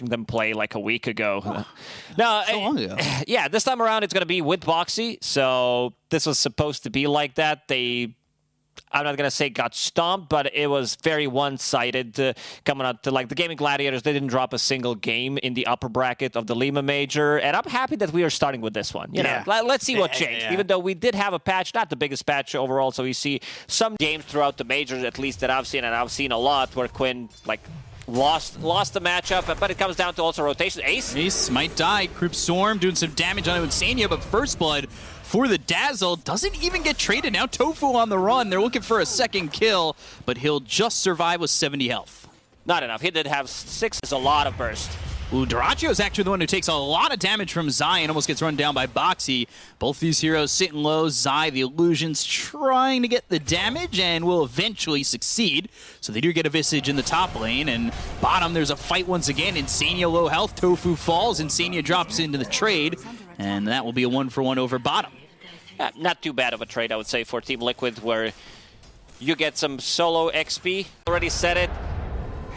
them play like a week ago. No, so long ago. Yeah, this time around it's going to be with Boxy. So this was supposed to be like that. I'm not going to say got stomped, but it was very one-sided coming up to like the Gaming Gladiators. They didn't drop a single game in the upper bracket of the Lima Major. And I'm happy that we are starting with this one. You know, let's see what changed. Even though we did have a patch, not the biggest patch overall. So we see some games throughout the majors, at least that I've seen, and I've seen a lot where Quinn like lost the matchup, but it comes down to also rotation. Ace might die. Crypt Storm doing some damage on Insania, but First Blood for the Dazzle doesn't even get traded. Now Tofu on the run. They're looking for a second kill, but he'll just survive with 70 health. Not enough. He did have 6. Is a lot of burst. Ooh, Duraccio is actually the one who takes a lot of damage from Zai and almost gets run down by Boxy. Both these heroes sitting low. Zai, the Illusions, trying to get the damage and will eventually succeed. So they do get a Visage in the top lane. And bottom, there's a fight once again. Insania low health. Tofu falls. Insania drops into the trade. And that will be a 1-for-1 over bottom. Not too bad of a trade, I would say, for Team Liquid, where you get some solo XP. Already said it.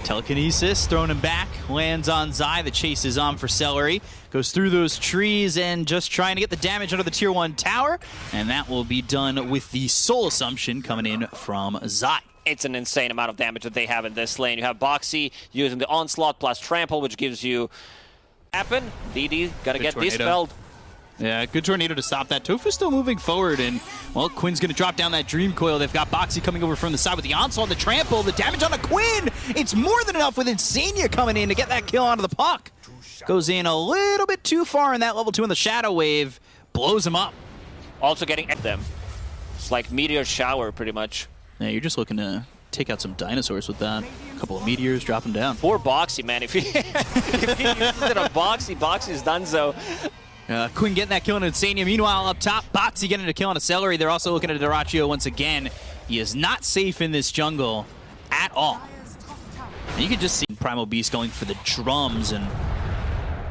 Telekinesis, throwing him back, lands on Zai. The chase is on for Celery. Goes through those trees and just trying to get the damage under the Tier 1 tower. And that will be done with the Soul Assumption coming in from Zai. It's an insane amount of damage that they have in this lane. You have Boxy using the Onslaught plus Trample, which gives you... Happen. DD gotta get dispelled. Yeah, good tornado to stop that. Tofu's still moving forward, and, well, Quinn's going to drop down that Dream Coil. They've got Boxy coming over from the side with the Onslaught, the Trample, the damage on the Quinn. It's more than enough with Insania coming in to get that kill onto the puck. Goes in a little bit too far in that level 2 in the Shadow Wave. Blows him up. Also getting at them. It's like Meteor Shower, pretty much. Yeah, you're just looking to take out some dinosaurs with that. A couple of meteors, drop them down. Poor Boxy, man. If he uses it on Boxy's done so. Quinn getting that kill on Insania. Meanwhile, up top, Boxy getting a kill on a Celery. They're also looking at Duraccio once again. He is not safe in this jungle at all. And you can just see Primal Beast going for the drums and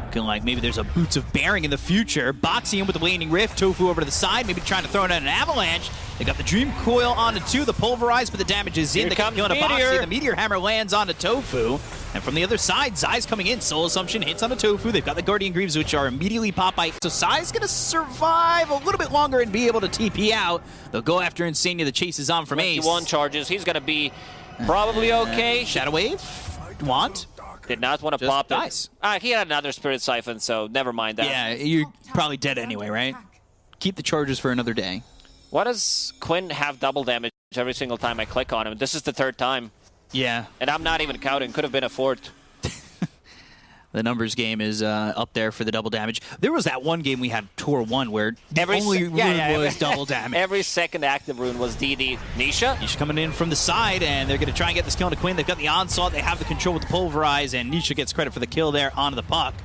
looking like maybe there's a Boots of Bearing in the future. Boxy in with the Waning Rift. Tofu over to the side, maybe trying to throw in an Avalanche. They got the Dream Coil onto 2, the Pulverize, but the damage is in. Here they get killing a Boxy. The Meteor Hammer lands onto Tofu. And from the other side, Zai's coming in. Soul Assumption hits on the Tofu. They've got the Guardian Greaves, which are immediately pop by. So Zai's going to survive a little bit longer and be able to TP out. They'll go after Insania. The chase is on from Ace. 21 charges. He's going to be probably okay. Shadow Wave. Want? Did not want to Just pop dies. it. He had another Spirit Siphon, so never mind that. Yeah, you're probably dead anyway, right? Keep the charges for another day. Why does Quinn have double damage every single time I click on him? This is the 3rd time. Yeah. And I'm not even counting. Could have been a 4th. The numbers game is up there for the double damage. There was that one game we had, Tour 1, where the only rune was double damage. Every second active rune was DD. Nisha coming in from the side, and they're going to try and get this kill into Quinn. They've got the Onslaught. They have the control with the Pulverize, and Nisha gets credit for the kill there onto the puck.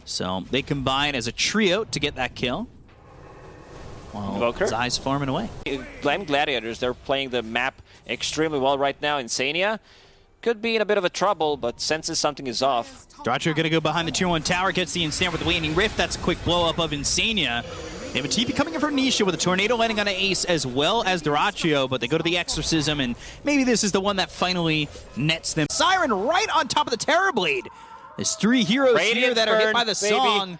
So they combine as a trio to get that kill. Well, Zai's farming away. Gladiators, they're playing the map extremely well right now. Insania could be in a bit of a trouble, but senses something is off. Duraccio going to go behind the Tier 1 tower, gets the instant with the Waning Rift. That's a quick blow-up of Insania. They have a TP coming in for Nisha with a Tornado landing on an Ace as well as Duraccio, but they go to the Exorcism, and maybe this is the one that finally nets them. Siren right on top of the Terrorblade. There's 3 heroes here that are hit by the song.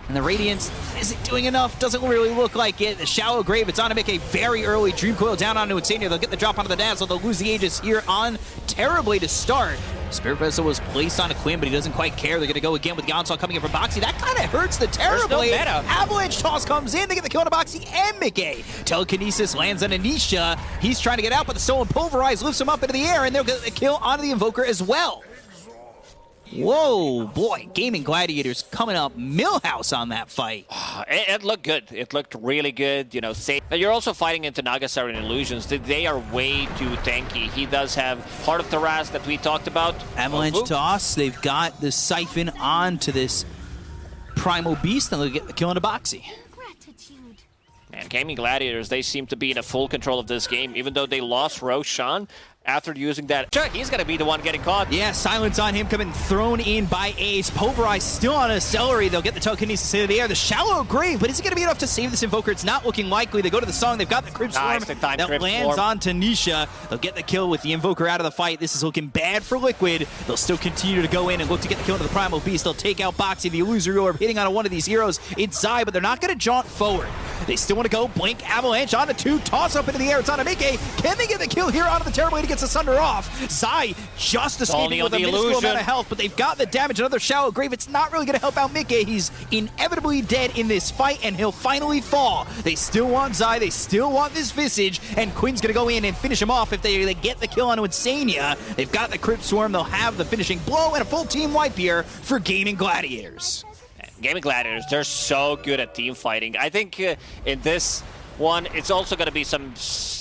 And the Radiance isn't doing enough. Doesn't really look like it. The Shallow Grave, it's on to make a very early Dream Coil down onto Insania. They'll get the drop onto the Dazzle. They'll lose the Aegis here on Terrorblade to start. Spirit Vessel was placed on a Quinn, but he doesn't quite care. They're going to go again with the Onslaught coming in from Boxy. That kind of hurts the Terrorblade. No Avalanche Toss comes in. They get the kill on Boxy and McKay. Telekinesis lands on Anisha. He's trying to get out, but the Stolen Pulverize lifts him up into the air, and they'll get the kill onto the Invoker as well. Whoa, boy, Gaming Gladiators coming up Millhouse on that fight. It looked good. It looked really good, you know, safe. You're also fighting into Nagasar and Illusions. They are way too tanky. He does have Heart of Taras that we talked about. Avalanche Toss, they've got the Siphon onto this Primal Beast, and they'll get the kill on a Boxy. And Gaming Gladiators, they seem to be in a full control of this game. Even though they lost Roshan, after using that. Sure, he's going to be the one getting caught. Yeah, silence on him coming thrown in by Ace. Pulverize still on a celery. They'll get the telekinesis into the air. The shallow grave, but is it going to be enough to save this Invoker? It's not looking likely. They go to the song. They've got the Crib Storm that lands on Tanisha. They'll get the kill with the Invoker out of the fight. This is looking bad for Liquid. They'll still continue to go in and look to get the kill into the Primal Beast. They'll take out Boxy, the Illusory Orb, hitting on one of these heroes. It's Zai, but they're not going to jaunt forward. They still want to go. Blink, Avalanche onto 2, toss up into the air. It's on a Mickey. Can they get the kill here onto the Terrorblade? He gets the Sunder off. Zai just escaping with a minuscule amount of health, but they've got the damage. Another Shallow Grave. It's not really going to help out Mickey. He's inevitably dead in this fight, and he'll finally fall. They still want Zai. They still want this Visage, and Quinn's going to go in and finish him off if they get the kill on Insania. They've got the Crypt Swarm. They'll have the finishing blow and a full team wipe here for Gaming Gladiators. Gaming Gladiators, they're so good at team fighting. I think in this one, it's also going to be some...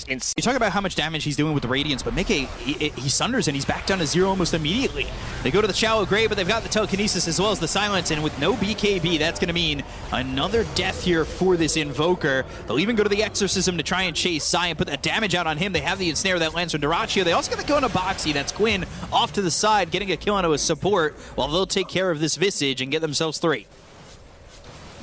You talk about how much damage he's doing with the Radiance, but Mickey, he sunders and he's back down to 0 almost immediately. They go to the Shallow Grave, but they've got the Telekinesis as well as the Silence, and with no BKB, that's going to mean another death here for this Invoker. They'll even go to the Exorcism to try and chase Sai and put that damage out on him. They have the Ensnare that lands from Dyrachyo. They also get the kill on a Boxy. That's Quinn off to the side, getting a kill onto his support, while they'll take care of this Visage and get themselves 3.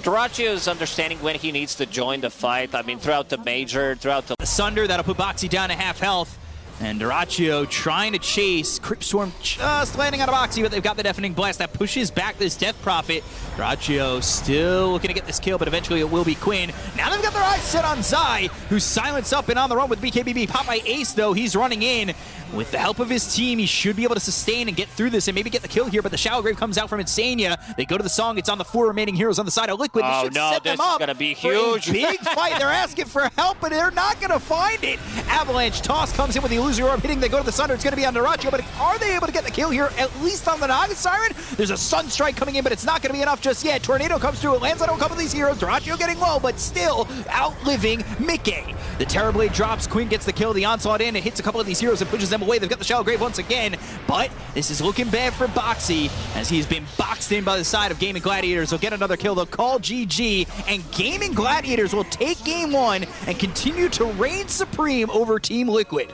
Dyrachyo is understanding when he needs to join the fight. I mean, throughout the major, throughout the... Sunder, that'll put Boxy down to half health. And Dyrachyo trying to chase. Crypt Swarm just landing on a Boxy, but they've got the Deafening Blast that pushes back this Death Prophet. Dyrachyo still looking to get this kill, but eventually it will be Quinn. Now they've got their eyes set on Zai, who's silenced up and on the run with BKBB. Pop by Ace, though. He's running in. With the help of his team, he should be able to sustain and get through this and maybe get the kill here, but the Shallow Grave comes out from Insania. They go to the song. It's on the 4 remaining heroes on the side of Liquid. Oh, no, this is going to be huge. Big fight. They're asking for help, but they're not going to find it. Avalanche Toss comes in with the Illusory Orb hitting. They go to the Sunder. It's going to be on Dyrachyo, but are they able to get the kill here, at least on the Naga Siren? There's a Sunstrike coming in, but it's not going to be enough just yet. Tornado comes through. It lands on a couple of these heroes. Dyrachyo getting low, but still outliving Mickey. The Terrorblade drops. Quinn gets the kill. The Onslaught in. It hits a couple of these heroes and pushes them away. They've got the Shallow Grave once again, but this is looking bad for Boxy as he's been boxed in by the side of Gaming Gladiators. They'll get another kill. They'll call GG, and Gaming Gladiators will take game 1 and continue to reign supreme over Team Liquid.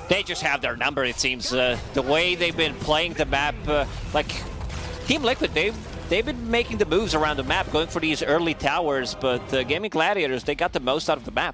They just have their number, it seems. The way they've been playing the map, like Team Liquid, they've been making the moves around the map, going for these early towers, but Gaming Gladiators, they got the most out of the map.